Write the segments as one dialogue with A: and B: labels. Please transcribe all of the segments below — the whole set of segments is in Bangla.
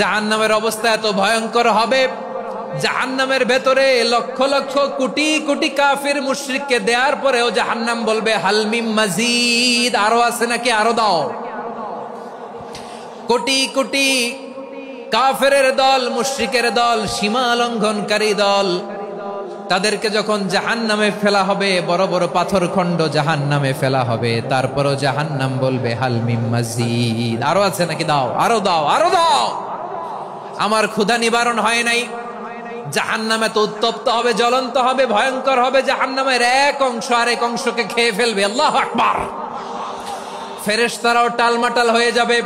A: জাহান্নামের অবস্থা এত ভয়ঙ্কর হবে, জাহান্নামের ভেতরে লক্ষ লক্ষ কোটি কোটি কাফির মুশরিককে দেওয়ার পরেও জাহান্নাম বলবে হালমিম মাজিদ, আরো আছে নাকি, আরো দাও। কোটি কোটি কাফেরের দল, মুশরিকের দল, সীমা লঙ্ঘনকারী দল, তাদেরকে যখন জাহান্নামে ফেলা হবে, বড় বড় পাথর খণ্ড জাহান্নামে ফেলা হবে, তারপরও জাহান্নাম বলবে হালমিম মাজিদ, আরো আছে নাকি, দাও, আরো দাও, আরো দাও। আমার ক্ষুধা নিবারণ হয় নাই। জাহান্নামে তো উত্তপ্ত হবে, জ্বলন্ত হবে, ভয়ঙ্কর হবে। জাহান্নামের এক অংশ আরেক অংশকে খেয়ে ফেলবে। আল্লাহু আকবার। ফেরেশতারাও টালমাটাল হয়ে যাবে।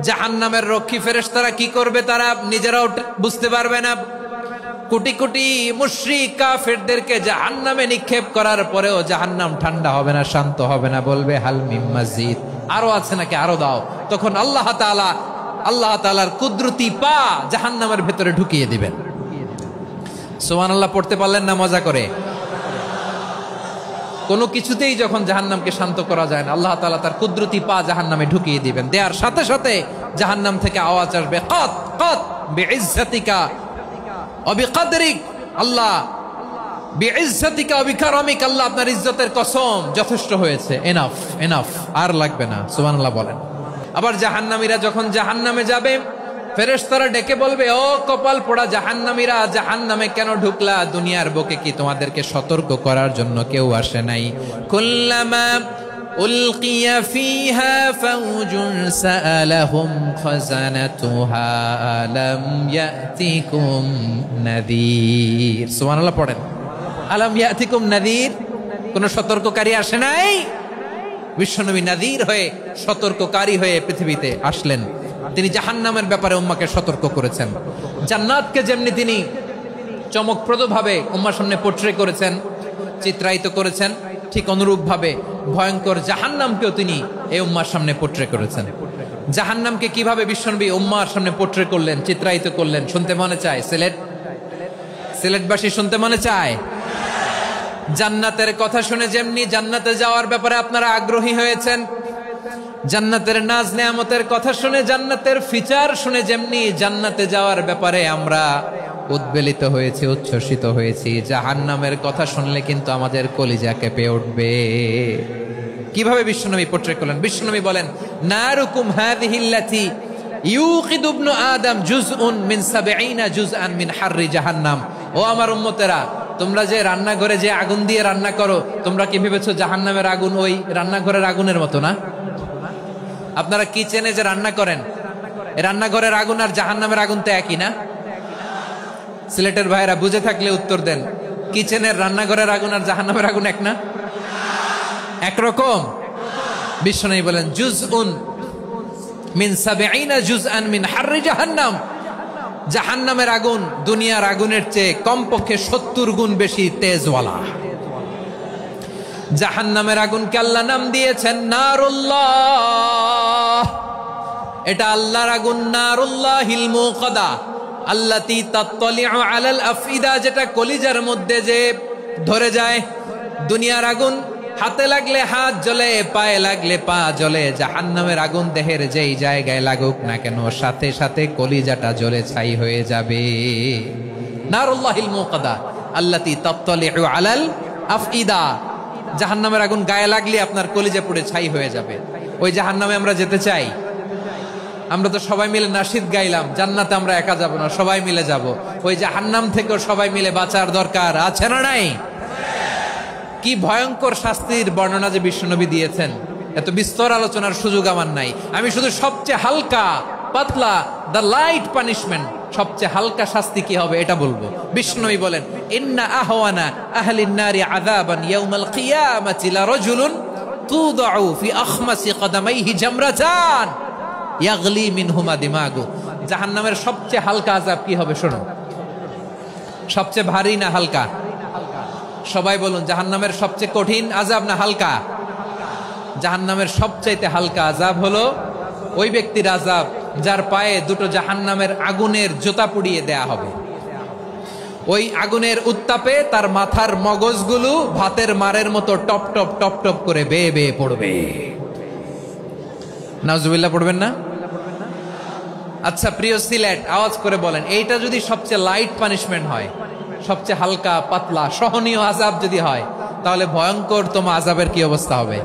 A: জাহান্নামের রক্ষী ফেরেশতারা কি করবে তারা নিজেরাও বুঝতে পারবে না। কোটি কোটি মুশরিক কাফেরদেরকে জাহান্নামে নিক্ষেপ করার পরেও জাহান্নাম ঠান্ডা হবে না, শান্ত হবে না, বলবে হালমিম মাজিদ, আরো আছে নাকি, আরো দাও। তখন আল্লাহ তাআলার কুদরতি পা জাহান্নামের ভেতরে ঢুকিয়ে দিবেন। সুবহানাল্লাহ পড়তে পারলেন না মজা করে? কোনো কিছুতেই যখন জাহান্নামকে শান্ত করা যায় না, আল্লাহ তাআলা তার কুদরতি পা জাহান্নামে ঢুকিয়ে দিবেন। দেওয়ার সাথে সাথে জাহান্নাম থেকে আওয়াজ আসবে, কাত কাত বিইজ্জাতিকা ওয়া বিকদরিক, আল্লাহ বিইজ্জাতিকা ওয়া বিকারামিক, আল্লাহ আপনার ইজ্জতের কসম, যথেষ্ট হয়েছে, এনাফ এনাফ, আর লাগবে না। সুবহানাল্লাহ বলেন। আবার জাহান্নামীরা যখন জাহান্নামে যাবে, ফেরেশতারা ডেকে বলবে, ও কপাল পোড়া জাহান্নামীরা, জাহান্নামে কেন ঢুকলা? দুনিয়ার বুকে কি তোমাদেরকে সতর্ক করার জন্য কেউ আসে নাই? কুল্লামা উলকিয়া ফিহা ফাউজুন সাআলাহুম খাযানাতুহা আলাম ইয়াতিকুম নাযীর। সুবহানাল্লাহ পড়েন। আলাম ইয়াতিকুম নাযীর, কোন সতর্ককারী আসে নাই? বিশ্বনবী নাযীর হয়ে, সতর্ককারী হয়ে পৃথিবীতে আসলেন। তিনি জাহান্নামের ব্যাপারে উম্মাকে সতর্ক করেছেন। জান্নাতকে যেমনি তিনি চমকপ্রদভাবে উম্মার সামনে পোট্রে করেছেন, চিত্রায়িত করেছেন, ঠিক অনুরূপভাবে ভয়ঙ্কর জাহান্নামকেও তিনি এই উম্মার সামনে পোট্রে করেছেন। জাহান্নামকে কিভাবে বিশ্বনবী উম্মার সামনে পোট্রে করলেন, চিত্রায়িত করলেন, শুনতে মনে চায়? সিলেটবাসী শুনতে মনে চায়? জান্নাতের কথা শুনে যেমনি জান্নাতে যাওয়ার ব্যাপারে আপনারা আগ্রহী হয়েছেন, জান্নাতের নাজ নেয়ামতের কথা শুনে, জান্নাতের ফিচার শুনে যেমনি জান্নাতে যাওয়ার ব্যাপারে আমরা উদ্বেলিত হয়েছি, উচ্ছ্বসিত হয়েছি, জাহান্নামের কথা শুনলে কিন্তু আমাদের কলিজা কেঁপে উঠবে। কিভাবে বিশ্বনবী পোট্রে করলেন? বিশ্বনবী বলেন, নারুকুম হাযিহিল্লাতী ইউকিদু ইবনু আদম জুজউন মিন ৭০ জুজআন মিন হাররি জাহান্নাম। ও আমার উম্মতেরা, তোমরা যে রান্নাঘরে যে আগুন দিয়ে রান্না করো, তোমরা কি ভেবেছো জাহান্নামের আগুন ওই রান্নাঘরের আগুনের মতো না? আপনারা কিচেনে যে রান্না করেন, রান্নাঘরের আগুন আর জাহান্নামের আগুন তো একই না? সিলেটের ভাইরা বুঝে থাকলে উত্তর দেন। কিচেনের রান্নাঘরের আগুন আর জাহান্নামের আগুন এক না? একরকম? বিশ্বনবী বলেন, জুজউন মিন ৭০ জুজআন মিন হাররি জাহান্নাম। জাহান্নামের আগুন দুনিয়ার আগুনের চেয়ে কমপক্ষে ৭০ গুণ বেশি তেজওয়ালা। জাহান্নামের আগুনকে আল্লাহ নাম দিয়েছেন নারুল্লাহ। এটা আল্লাহর আগুন, নারুল্লাহিল মুকাদা আল্লাতী তাত্তালিউ আলাল আফইদা, যেটা কলিজার মধ্যে যে ধরে যায়। দুনিয়ার আগুন হাতে লাগলে হাত জ্বলে, পায়ে লাগলে পা জ্বলে। জাহান্নামের আগুন দেহের যেই জায়গায় লাগুক না কেন, সাথে সাথে কলিজাটা জ্বলে ছাই হয়ে যাবে। নারুল্লাহিল মুকাদা আল্লাতী তাত্তালিউ আলাল আফইদা। জাহান্নামের আগুন গায়ে লাগলে আপনার কলিজা পুড়ে ছাই হয়ে যাবে। ওই জাহান্নামে আমরা যেতে চাই? আমরা তো সবাই মিলে নাশিদ গাইলাম, জান্নাতে আমরা একা যাব না, সবাই মিলে যাব। ওই জাহান্নাম থেকেও সবাই মিলে বাঁচার দরকার আছে না নাই? কি ভয়ঙ্কর শাস্তির বর্ণনা যে বিশ্বনবী দিয়েছেন, এত বিস্তর আলোচনার সুযোগ আমার নাই। আমি শুধু সবচেয়ে হালকা পাতলা, দ্য লাইট পানিশমেন্ট, সবচেয়ে হালকা শাস্তি কি হবে এটা বলবো। বিশ্বনবী বলেন, ইন্না আহওয়ানা আহলিন নারি আযাবান ইয়াউমাল কিয়ামাতি লারাজুলুন তুদাউ ফি আখমাসি কদামাইহি জামরাতান ইয়াগলি মিনহুমা দিমাগু। জাহান্নামের সবচেয়ে হালকা আযাব কি হবে শোনো। সবচেয়ে ভারী না হালকা? সবাই বলুন, জাহান্নামের সবচেয়ে কঠিন আযাব না হালকা? জাহান্নামের সবচাইতে হালকা আযাব হলো ওই ব্যক্তির আযাব যার পায়ে দুটো জাহান্নামের আগুনের জুতা পুড়িয়ে দেয়া হবে। ওই আগুনের উত্তাপে তার মাথার মগজগুলো ভাতের মারের মতো টপ টপ টপ টপ করে বেয়ে বেয়ে পড়বে। নাউজুবিল্লাহ পড়বেন না? আচ্ছা প্রিয় সিলেট, আওয়াজ করে বলেন, এইটা যদি সবচেয়ে লাইট পানিশমেন্ট হয়, সবচেয়ে হালকা পাতলা সহনীয় আযাব যদি হয়, তাহলে ভয়ঙ্কর তোমার আযাবের কি অবস্থা হবে?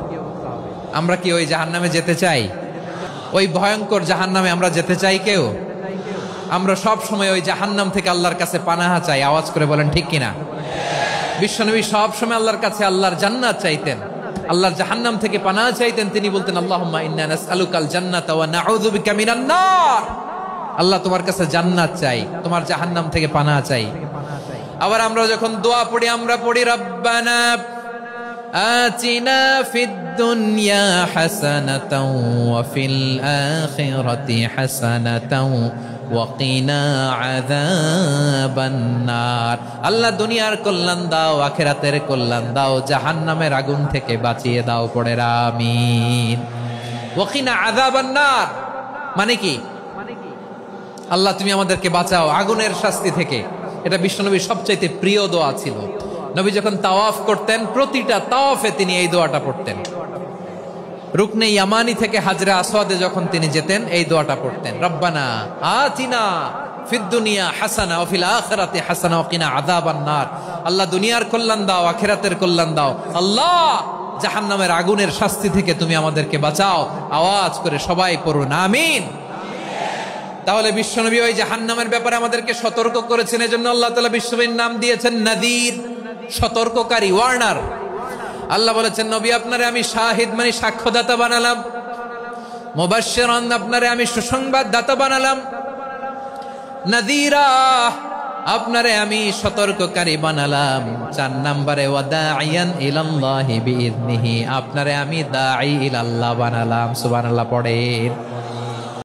A: আমরা কি ওই জাহান্নামে যেতে চাই? ওই ভয়ঙ্কর জাহান্নামে আমরা যেতে চাই কেউ? আমরা সব সময় ওই জাহান্নাম থেকে আল্লাহর কাছে পানাহা চাই। আওয়াজ করে বলেন ঠিক কিনা? বিশ্বনবী সব সময় আল্লাহর কাছে আল্লাহর জান্নাত চাইতেন, আল্লাহর জাহান্নাম থেকে পানাহা চাইতেন। তিনি বলতেন, আল্লাহুম্মা ইন্না নাসআলুকাল জান্নাতা ওয়া নাউযু বিকা মিনান নার। আল্লাহ তোমার কাছে জান্নাত চাই, তোমার জাহান্নাম থেকে পানাহা চাই। আবার আমরা যখন দোয়া পড়ি, আমরা পড়ি রব্বানা আতিনা ফিদ দুনিয়া হাসানাতাও ওয়া ফিল আখিরাতি হাসানাতাও ওয়া কিনা আযাবান নার। আল্লাহ দুনিয়ার কল্যাণ দাও, আখিরাতের কল্যাণ দাও, জাহান্নামের আগুন থেকে বাঁচিয়ে দাও। পড়ে আমিন। ওয়া কিনা আযাবান নার মানে কি? আল্লাহ তুমি আমাদেরকে বাঁচাও আগুনের শাস্তি থেকে। এটা বিশ্বনবীর সবচাইতে প্রিয় দোয়া ছিল। নবী যখন তাওয়াফ করতেন, প্রতিটা তাওয়াফে তিনি এই দোয়াটা পড়তেন। রুকনে ইয়ামানি থেকে হাজরে আসওয়াদে যখন তিনি যেতেন, এই দোয়াটা পড়তেন, রব্বানা আতিনা ফিদ দুনিয়া হাসানা ওয়া ফিল আখিরাতি হাসানা ওয়া কিনা আযাবান নার। আল্লাহ দুনিয়ার কল্যাণ দাও, আখিরাতের কল্যাণ দাও। আল্লাহ জাহান্নামের আগুনের শাস্তি থেকে তুমি আমাদেরকে বাঁচাও। আওয়াজ করে সবাই পড়ুন আমিন। তাহলে বিশ্বনবী ওই জাহান্নামের ব্যাপারে আমাদেরকে সতর্ক করেছেন। এজন্য আল্লাহ তাআলা বিশ্বনবীর নাম দিয়েছেন নাযীর, সতর্ককারী, ওয়ার্নার। আল্লাহ বলেছেন, নবী আপনারে আমি শাহিদ মানে সাক্ষ্যদাতা বানালাম, মুবাশশিরান আপনারে আমি সুসংবাদ দাতা বানালাম, নাযীরা আপনারে আমি সতর্ককারী বানালাম। 4 নম্বরে ওয়াদাইয়ান ইলাল্লাহি বিইذনিহি আপনারে আমি দাঈ ইলাল্লাহ বানালাম। সুবহানাল্লাহ পড়েন।